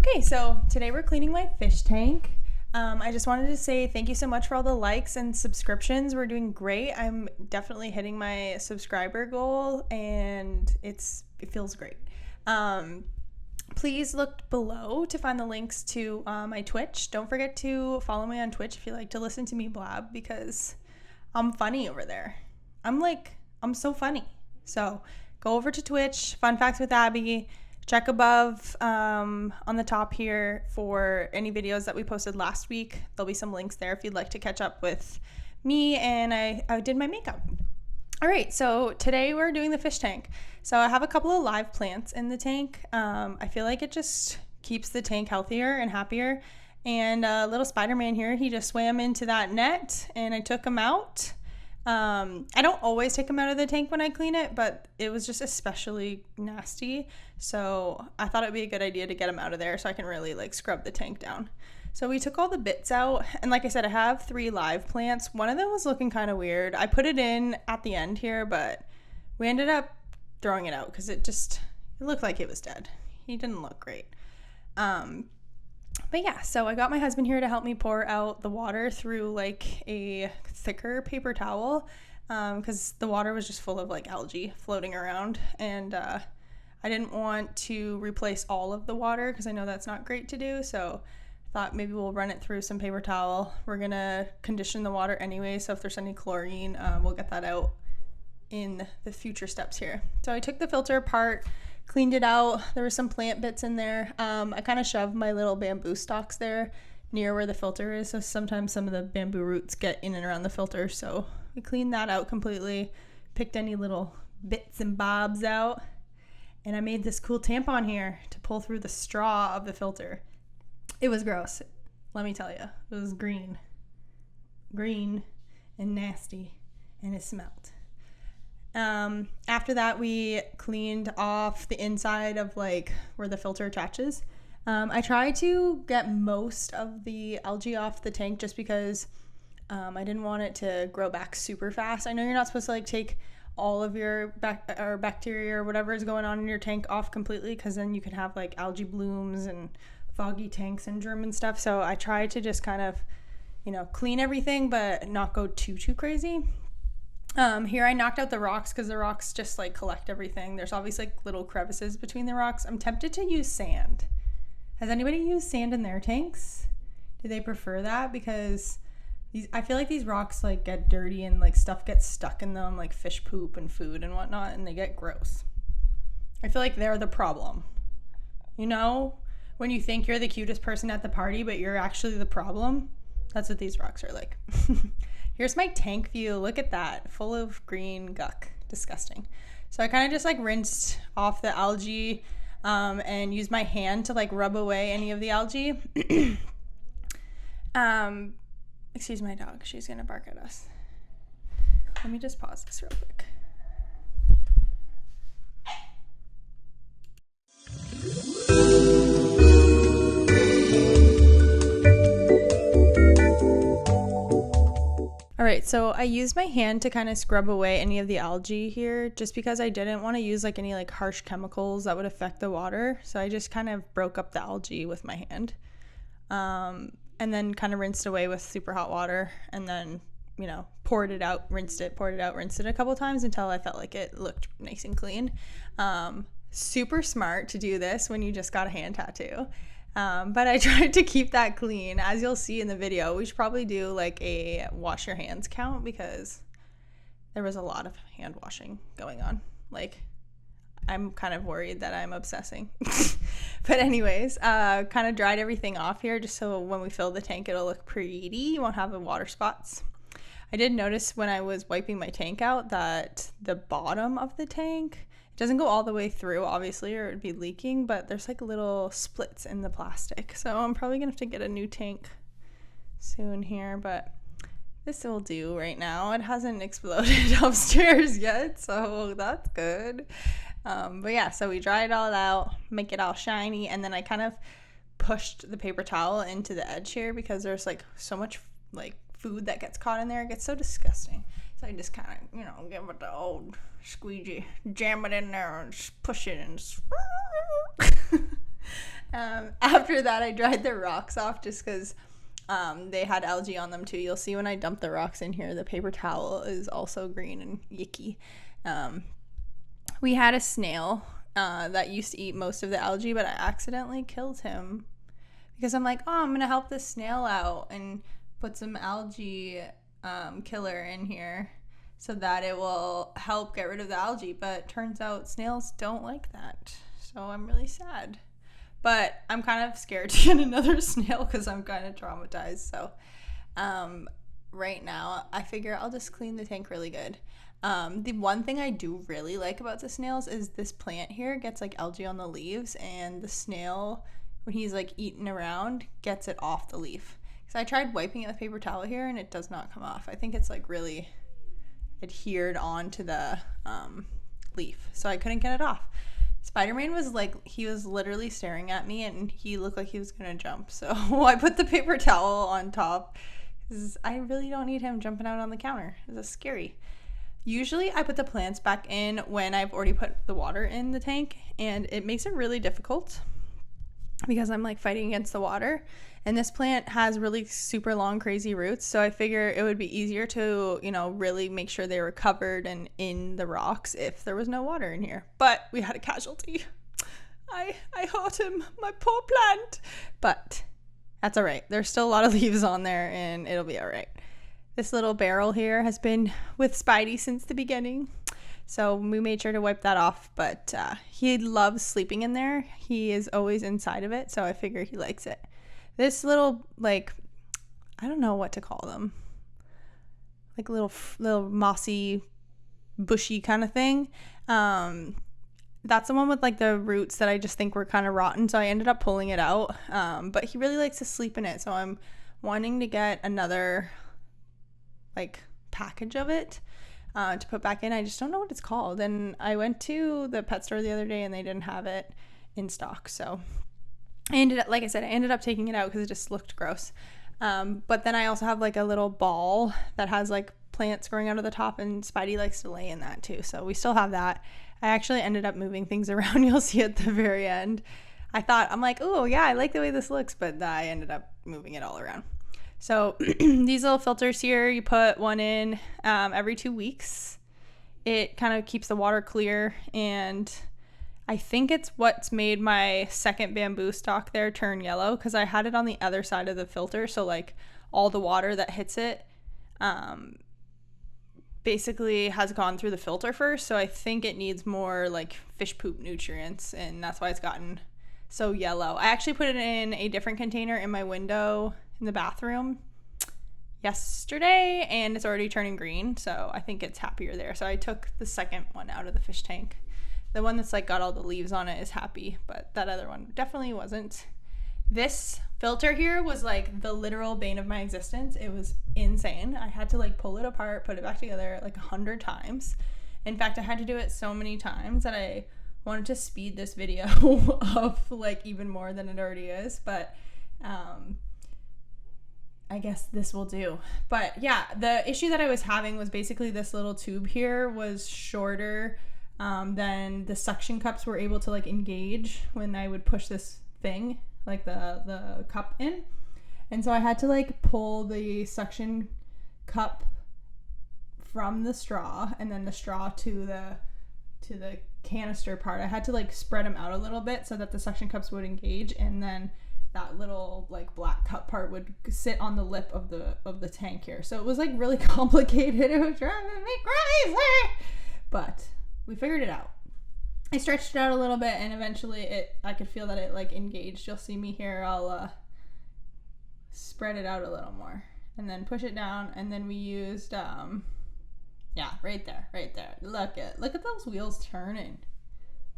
Okay, so today we're cleaning my fish tank. I just wanted to say thank you so much for all the likes and subscriptions. We're doing great. I'm definitely hitting my subscriber goal and it feels great. Please look below to find the links to my Twitch. Don't forget to follow me on Twitch if you like to listen to me blab, because I'm funny over there. I'm so funny. So go over to Twitch, Fun Facts with Abby. Check above on the top here for any videos that we posted last week. There'll be some links there if you'd like to catch up with me, and I did my makeup. All right, so today we're doing the fish tank. So I have a couple of live plants in the tank. I feel like it just keeps the tank healthier and happier. And little Spiderman here, he just swam into that net and I took him out. I don't always take them out of the tank when I clean it, but it was just especially nasty. So I thought it'd be a good idea to get them out of there so I can really scrub the tank down. So we took all the bits out, and like I said, I have 3 live plants. One of them was looking kind of weird. I put it in at the end here, but we ended up throwing it out because it looked like it was dead. He didn't look great. But yeah, so I got my husband here to help me pour out the water through a thicker paper towel because the water was just full of algae floating around, and I didn't want to replace all of the water because I know that's not great to do. So I thought maybe we'll run it through some paper towel. We're gonna condition the water anyway, so if there's any chlorine, we'll get that out in the future steps here. So I took the filter apart, cleaned it out. There were some plant bits in there. I kind of shoved my little bamboo stalks there near where the filter is, so sometimes some of the bamboo roots get in and around the filter. So we cleaned that out completely, picked any little bits and bobs out, and I made this cool tampon here to pull through the straw of the filter. It was gross, let me tell you. It was green and nasty, and it smelled. After that, we cleaned off the inside of where the filter attaches. I tried to get most of the algae off the tank just because I didn't want it to grow back super fast. I know you're not supposed to take all of your bacteria or whatever is going on in your tank off completely, because then you could have algae blooms and foggy tank syndrome and stuff. So I tried to just kind of clean everything but not go too crazy. Here I knocked out the rocks because the rocks just collect everything. There's obviously little crevices between the rocks. I'm tempted to use sand. Has anybody used sand in their tanks? Do they prefer that? Because I feel like these rocks get dirty and stuff gets stuck in them, like fish poop and food and whatnot, and they get gross. I feel like they're the problem. When you think you're the cutest person at the party but you're actually the problem? That's what these rocks are like. Here's my tank view. Look at that. Full of green guck. Disgusting. So I kind of just rinsed off the algae and used my hand to rub away any of the algae. Excuse my dog. She's going to bark at us. Let me just pause this real quick. All right, so I used my hand to kind of scrub away any of the algae here just because I didn't want to use any harsh chemicals that would affect the water. So I just kind of broke up the algae with my hand and then kind of rinsed away with super hot water, and then, poured it out, rinsed it a couple times until I felt like it looked nice and clean. Super smart to do this when you just got a hand tattoo. But I tried to keep that clean. As you'll see in the video, we should probably do a wash your hands count because there was a lot of hand washing going on. I'm kind of worried that I'm obsessing. But anyways, kind of dried everything off here just so when we fill the tank, it'll look pretty. You won't have the water spots. I did notice when I was wiping my tank out that the bottom of the tank, it doesn't go all the way through, obviously, or it'd be leaking, but there's little splits in the plastic. So I'm probably gonna have to get a new tank soon here, but this will do right now. It hasn't exploded upstairs yet, so that's good. But yeah, so we dry it all out, make it all shiny, and then I kind of pushed the paper towel into the edge here because there's so much food that gets caught in there. It gets so disgusting. So I just kind of, give it the old squeegee, jam it in there and just push it and just After that, I dried the rocks off just because they had algae on them too. You'll see when I dump the rocks in here, the paper towel is also green and yicky. We had a snail that used to eat most of the algae, but I accidentally killed him because I'm like, oh, I'm gonna help this snail out and put some algae killer in here so that it will help get rid of the algae. But turns out snails don't like that, so I'm really sad. But I'm kind of scared to get another snail because I'm kind of traumatized. So right now I figure I'll just clean the tank really good. The one thing I do really like about the snails is this plant here gets like algae on the leaves, and the snail, when he's like eating around, gets it off the leaf. So I tried wiping it with paper towel here and it does not come off. I think it's like really adhered onto the leaf, so I couldn't get it off. Spiderman was like, he was literally staring at me and he looked like he was gonna jump, so I put the paper towel on top because I really don't need him jumping out on the counter. It's scary. Usually I put the plants back in when I've already put the water in the tank, and it makes it really difficult because I'm like fighting against the water. And this plant has really super long, crazy roots, so I figure it would be easier to, you know, really make sure they were covered and in the rocks if there was no water in here. But we had a casualty. I hurt him, my poor plant. But that's all right. There's still a lot of leaves on there and it'll be all right. This little barrel here has been with Spidey since the beginning, so we made sure to wipe that off, but he loves sleeping in there. He is always inside of it, so I figure he likes it. This little, like, I don't know what to call them, like little mossy, bushy kind of thing. That's the one with like the roots that I just think were kind of rotten, so I ended up pulling it out. But he really likes to sleep in it, so I'm wanting to get another like package of it to put back in. I just don't know what it's called, and I went to the pet store the other day and they didn't have it in stock, so I ended up taking it out because it just looked gross. But then I also have like a little ball that has like plants growing out of the top, and Spidey likes to lay in that too, so we still have that. I actually ended up moving things around. You'll see at the very end. I'm like, oh yeah, I like the way this looks, but I ended up moving it all around. So these little filters here, you put one in every 2 weeks. It kind of keeps the water clear, and I think it's what's made my second bamboo stalk there turn yellow, because I had it on the other side of the filter, so like all the water that hits it basically has gone through the filter first, so I think it needs more like fish poop nutrients, and that's why it's gotten so yellow. I actually put it in a different container in my window in the bathroom yesterday, and it's already turning green, so I think it's happier there. So I took the second one out of the fish tank. The one that's like got all the leaves on it is happy, but that other one definitely wasn't. This filter here was like the literal bane of my existence. It was insane. I had to like pull it apart, put it back together like 100 times. In fact, I had to do it so many times that I wanted to speed this video up like even more than it already is, but I guess this will do. But yeah, the issue that I was having was basically this little tube here was shorter than the suction cups were able to like engage when I would push this thing, like the cup in. And so I had to like pull the suction cup from the straw, and then the straw to the canister part. I had to like spread them out a little bit so that the suction cups would engage, and then that little like black cup part would sit on the lip of the tank here. So it was like really complicated. It was driving me crazy, but we figured it out. I stretched it out a little bit, and eventually I could feel that it like engaged. You'll see me here. I'll spread it out a little more and then push it down, and then we used yeah, right there. Look at those wheels turning.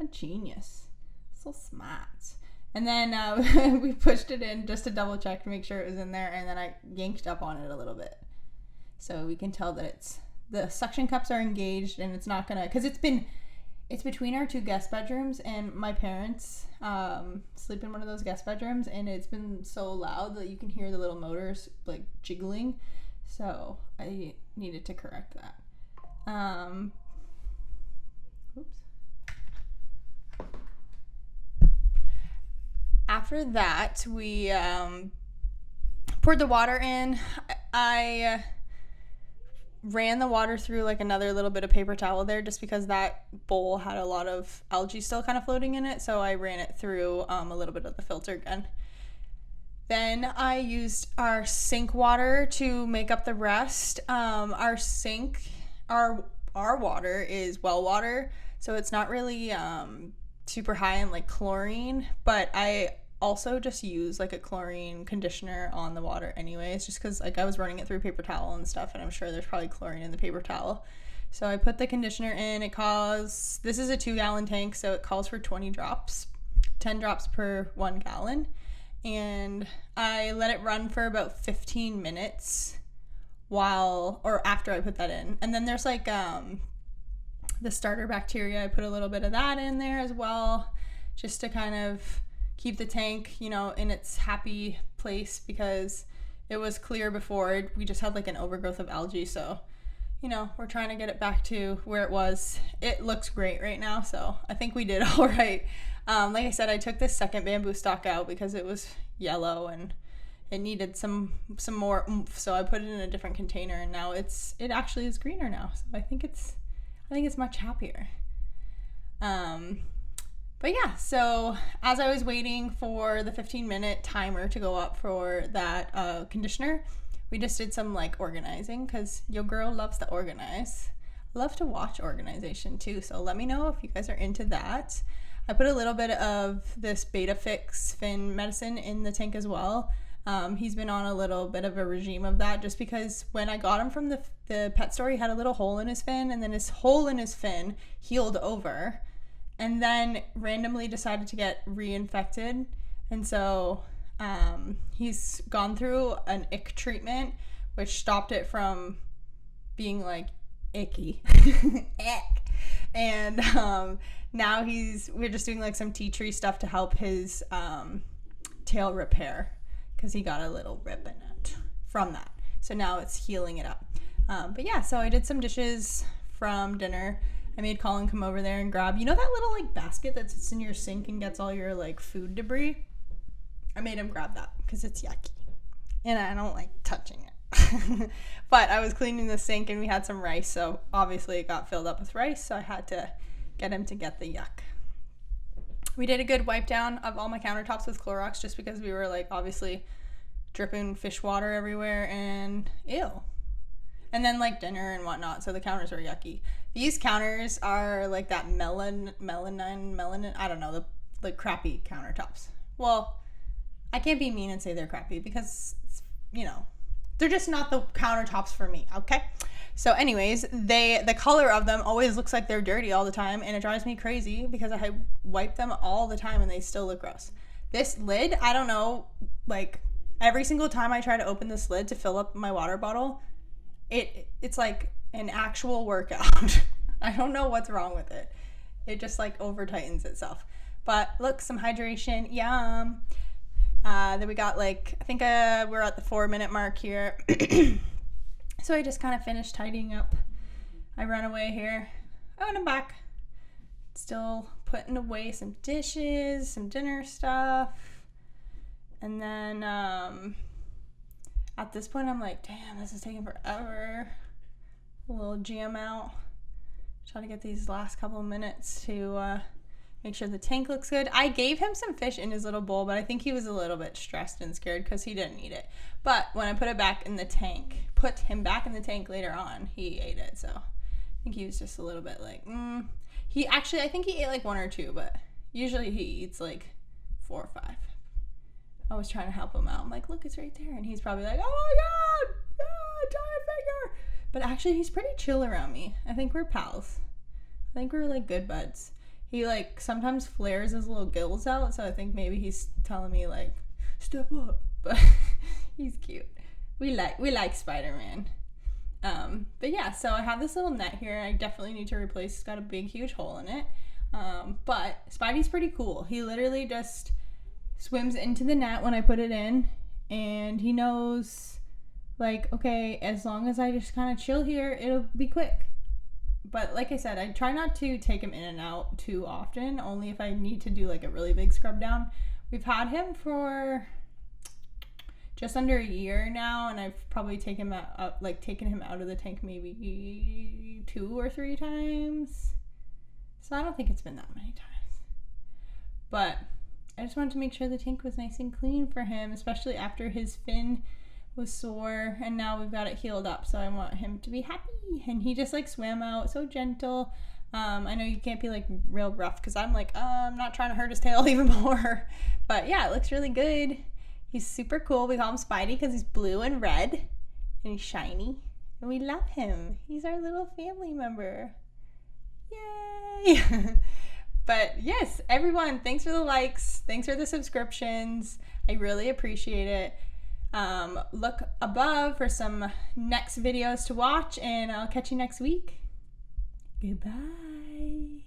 A genius. So smart. And then we pushed it in just to double check to make sure it was in there, and then I yanked up on it a little bit. So we can tell that the suction cups are engaged, and it's not gonna, because it's between our 2 guest bedrooms, and my parents sleep in one of those guest bedrooms, and it's been so loud that you can hear the little motors like jiggling. So I needed to correct that. Oops. after that, we poured the water in. I ran the water through like another little bit of paper towel there just because that bowl had a lot of algae still kind of floating in it, so I ran it through a little bit of the filter again. Then I used our sink water to make up the rest. Our sink, our water is well water, so it's not really super high in like chlorine, but I also just use like a chlorine conditioner on the water anyways, just because like I was running it through paper towel and stuff, and I'm sure there's probably chlorine in the paper towel. So I put the conditioner in. This is a 2-gallon tank, so it calls for 20 drops, 10 drops per 1 gallon. And I let it run for about 15 minutes after I put that in. And then there's like the starter bacteria. I put a little bit of that in there as well, just to kind of keep the tank, in its happy place, because it was clear before. We just had like an overgrowth of algae, so we're trying to get it back to where it was. It looks great right now, so I think we did all right. Like I said, I took this second bamboo stalk out because it was yellow and it needed some more oomph, so I put it in a different container, and now it actually is greener now, so I think it's much happier. But yeah, so as I was waiting for the 15-minute timer to go up for that conditioner, we just did some like organizing, because your girl loves to organize. I love to watch organization too, so let me know if you guys are into that. I put a little bit of this Beta Fix fin medicine in the tank as well. He's been on a little bit of a regime of that, just because when I got him from the pet store, he had a little hole in his fin, and then his hole in his fin healed over, and then randomly decided to get reinfected. And so he's gone through an ick treatment, which stopped it from being like icky. Ick. And now we're just doing like some tea tree stuff to help his tail repair, because he got a little rip in it from that. So now it's healing it up. But yeah, so I did some dishes from dinner. I made Colin come over there and grab, that little like basket that sits in your sink and gets all your like food debris? I made him grab that because it's yucky and I don't like touching it. But I was cleaning the sink and we had some rice, so obviously it got filled up with rice, so I had to get him to get the yuck. We did a good wipe down of all my countertops with Clorox, just because we were like obviously dripping fish water everywhere and ew. And then like dinner and whatnot, so the counters were yucky. These counters are like that melanin, I don't know, the crappy countertops. Well, I can't be mean and say they're crappy, because, they're just not the countertops for me, okay? So anyways, the color of them always looks like they're dirty all the time, and it drives me crazy because I wipe them all the time and they still look gross. This lid, I don't know, like every single time I try to open this lid to fill up my water bottle, it's like an actual workout. I don't know what's wrong with it. It just like over tightens itself. But look, some hydration, yum. Then we got like, I think we're at the 4-minute mark here. So I just kind of finished tidying up. I run away here. Oh, and I'm back. Still putting away some dishes, some dinner stuff. And then at this point I'm like, damn, this is taking forever. A little jam out. Try to get these last couple of minutes to make sure the tank looks good. I gave him some fish in his little bowl, but I think he was a little bit stressed and scared because he didn't eat it. But when I put him back in the tank later on, he ate it. So I think he was just a little bit like, I think he ate like 1 or 2, but usually he eats like 4 or 5. I was trying to help him out. I'm like, look, it's right there. And he's probably like, oh my God, giant finger. But actually, he's pretty chill around me. I think we're pals. I think we're like good buds. He like sometimes flares his little gills out, so I think maybe he's telling me like, step up. But he's cute. We like Spiderman. But yeah, so I have this little net here. I definitely need to replace. It's got a big, huge hole in it. But Spidey's pretty cool. He literally just swims into the net when I put it in, and he knows like, okay, as long as I just kind of chill here, it'll be quick. But like I said, I try not to take him in and out too often, only if I need to do like a really big scrub down, We've had him for just under a year now, and I've probably taken him out of the tank maybe 2 or 3 times. So I don't think it's been that many times. But I just wanted to make sure the tank was nice and clean for him, especially after his fin was sore, and now we've got it healed up, so I want him to be happy. And he just like swam out so gentle. I know you can't be like real rough because I'm like, I'm not trying to hurt his tail even more. But yeah, it looks really good. He's super cool. We call him Spidey because he's blue and red and he's shiny, and we love him. He's our little family member. Yay! But yes, everyone, thanks for the likes. Thanks for the subscriptions. I really appreciate it. Look above for some next videos to watch, and I'll catch you next week. Goodbye.